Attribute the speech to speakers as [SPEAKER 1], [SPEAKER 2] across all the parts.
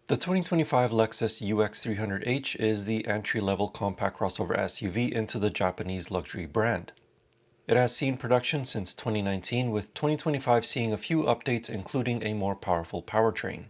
[SPEAKER 1] The 2025 Lexus UX300h is the entry-level compact crossover SUV into the Japanese luxury brand. It has seen production since 2019, with 2025 seeing a few updates including a more powerful powertrain.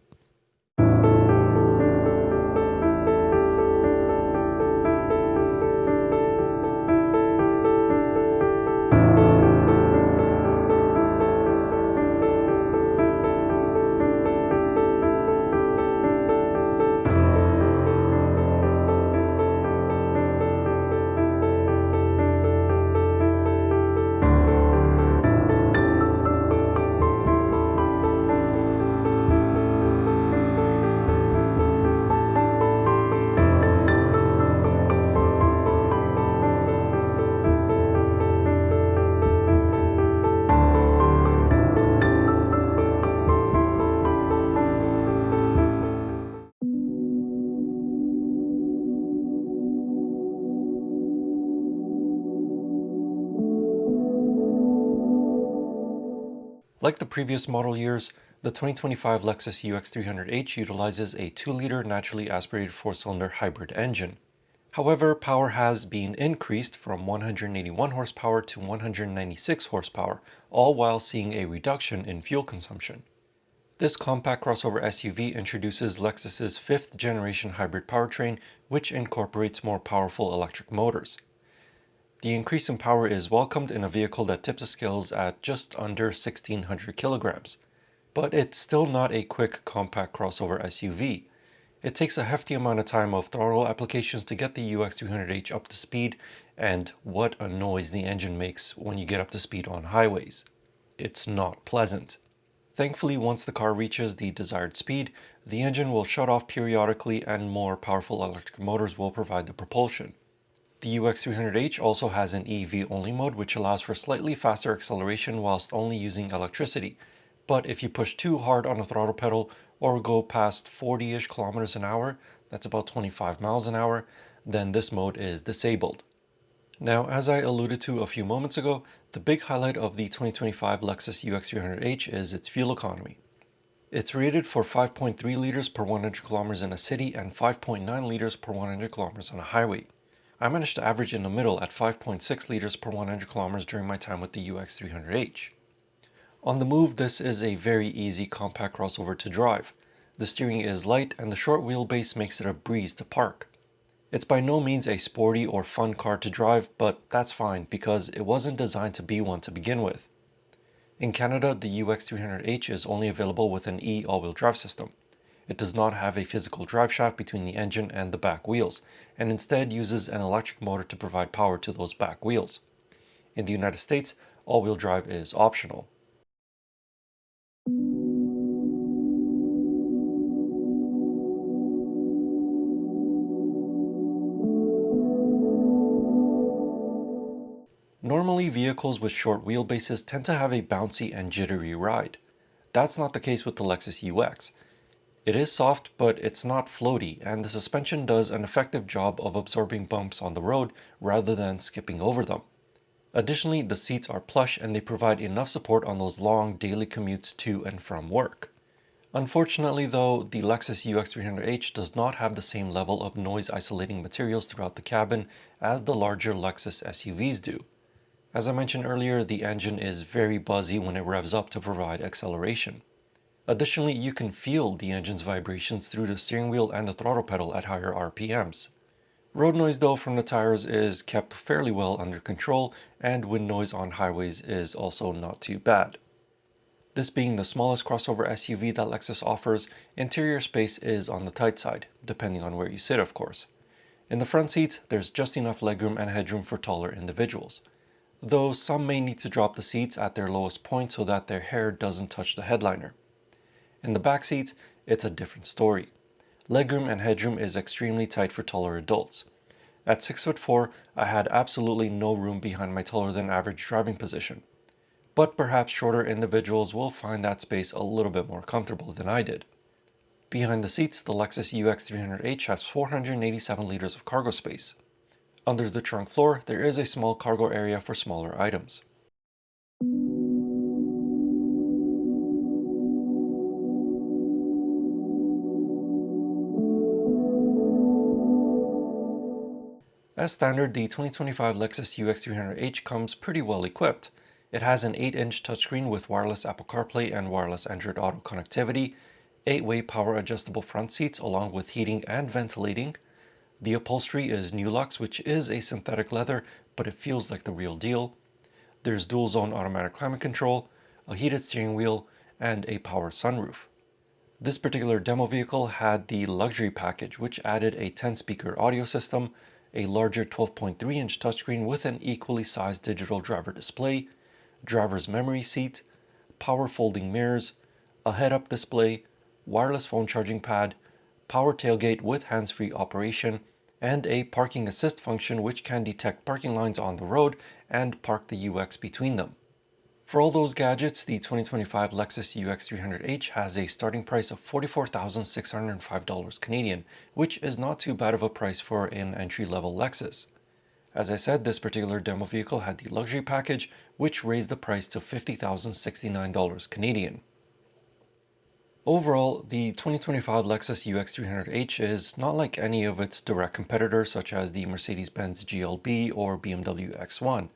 [SPEAKER 1] Like the previous model years, the 2025 Lexus UX300h utilizes a 2-liter naturally aspirated 4-cylinder hybrid engine. However, power has been increased from 181 horsepower to 196 horsepower, all while seeing a reduction in fuel consumption. This compact crossover SUV introduces Lexus's 5th-generation hybrid powertrain, which incorporates more powerful electric motors. The increase in power is welcomed in a vehicle that tips the scales at just under 1,600 kilograms. But it's still not a quick compact crossover SUV. It takes a hefty amount of time of throttle applications to get the UX300h up to speed, and what a noise the engine makes when you get up to speed on highways. It's not pleasant. Thankfully, once the car reaches the desired speed, the engine will shut off periodically and more powerful electric motors will provide the propulsion. The UX300h also has an EV-only mode, which allows for slightly faster acceleration whilst only using electricity. But if you push too hard on the throttle pedal or go past 40-ish kilometers an hour, that's about 25 miles an hour, then this mode is disabled. Now, as I alluded to a few moments ago, the big highlight of the 2025 Lexus UX300h is its fuel economy. It's rated for 5.3 liters per 100 kilometers in a city and 5.9 liters per 100 kilometers on a highway. I managed to average in the middle at 5.6 liters per 100 kilometers during my time with the UX300h. On the move, this is a very easy compact crossover to drive. The steering is light and the short wheelbase makes it a breeze to park. It's by no means a sporty or fun car to drive, but that's fine because it wasn't designed to be one to begin with. In Canada, the UX300h is only available with an E all-wheel drive system. It does not have a physical drive shaft between the engine and the back wheels, and instead uses an electric motor to provide power to those back wheels. In the United States, all-wheel drive is optional. Normally, vehicles with short wheelbases tend to have a bouncy and jittery ride. That's not the case with the Lexus UX. It is soft, but it's not floaty, and the suspension does an effective job of absorbing bumps on the road rather than skipping over them. Additionally, the seats are plush and they provide enough support on those long daily commutes to and from work. Unfortunately though, the Lexus UX300h does not have the same level of noise isolating materials throughout the cabin as the larger Lexus SUVs do. As I mentioned earlier, the engine is very buzzy when it revs up to provide acceleration. Additionally, you can feel the engine's vibrations through the steering wheel and the throttle pedal at higher RPMs. Road noise though from the tires is kept fairly well under control, and wind noise on highways is also not too bad. This being the smallest crossover SUV that Lexus offers, interior space is on the tight side, depending on where you sit of course. In the front seats, there's just enough legroom and headroom for taller individuals, though some may need to drop the seats at their lowest point so that their hair doesn't touch the headliner. In the back seats, it's a different story. Legroom and headroom is extremely tight for taller adults. At 6'4", I had absolutely no room behind my taller than average driving position. But perhaps shorter individuals will find that space a little bit more comfortable than I did. Behind the seats, the Lexus UX300h has 487 liters of cargo space. Under the trunk floor, there is a small cargo area for smaller items. As standard, the 2025 Lexus UX300h comes pretty well equipped. It has an 8-inch touchscreen with wireless Apple CarPlay and wireless Android Auto connectivity, 8-way power adjustable front seats along with heating and ventilating. The upholstery is Nulux, which is a synthetic leather, but it feels like the real deal. There's dual zone automatic climate control, a heated steering wheel, and a power sunroof. This particular demo vehicle had the luxury package, which added a 10-speaker audio system, a larger 12.3-inch touchscreen with an equally sized digital driver display, driver's memory seat, power folding mirrors, a head-up display, wireless phone charging pad, power tailgate with hands-free operation, and a parking assist function which can detect parking lines on the road and park the UX between them. For all those gadgets, the 2025 Lexus UX300h has a starting price of $44,605 Canadian, which is not too bad of a price for an entry-level Lexus. As I said, this particular demo vehicle had the luxury package, which raised the price to $50,069 Canadian. Overall, the 2025 Lexus UX300h is not like any of its direct competitors such as the Mercedes-Benz GLB or BMW X1.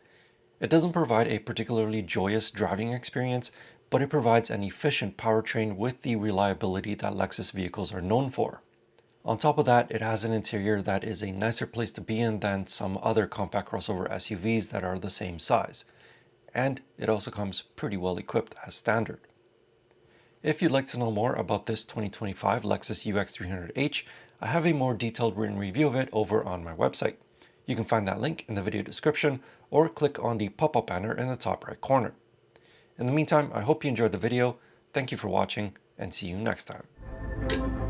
[SPEAKER 1] It doesn't provide a particularly joyous driving experience, but it provides an efficient powertrain with the reliability that Lexus vehicles are known for. On top of that, it has an interior that is a nicer place to be in than some other compact crossover SUVs that are the same size. And it also comes pretty well equipped as standard. If you'd like to know more about this 2025 Lexus UX300h, I have a more detailed written review of it over on my website. You can find that link in the video description or click on the pop-up banner in the top right corner. In the meantime, I hope you enjoyed the video. Thank you for watching and see you next time.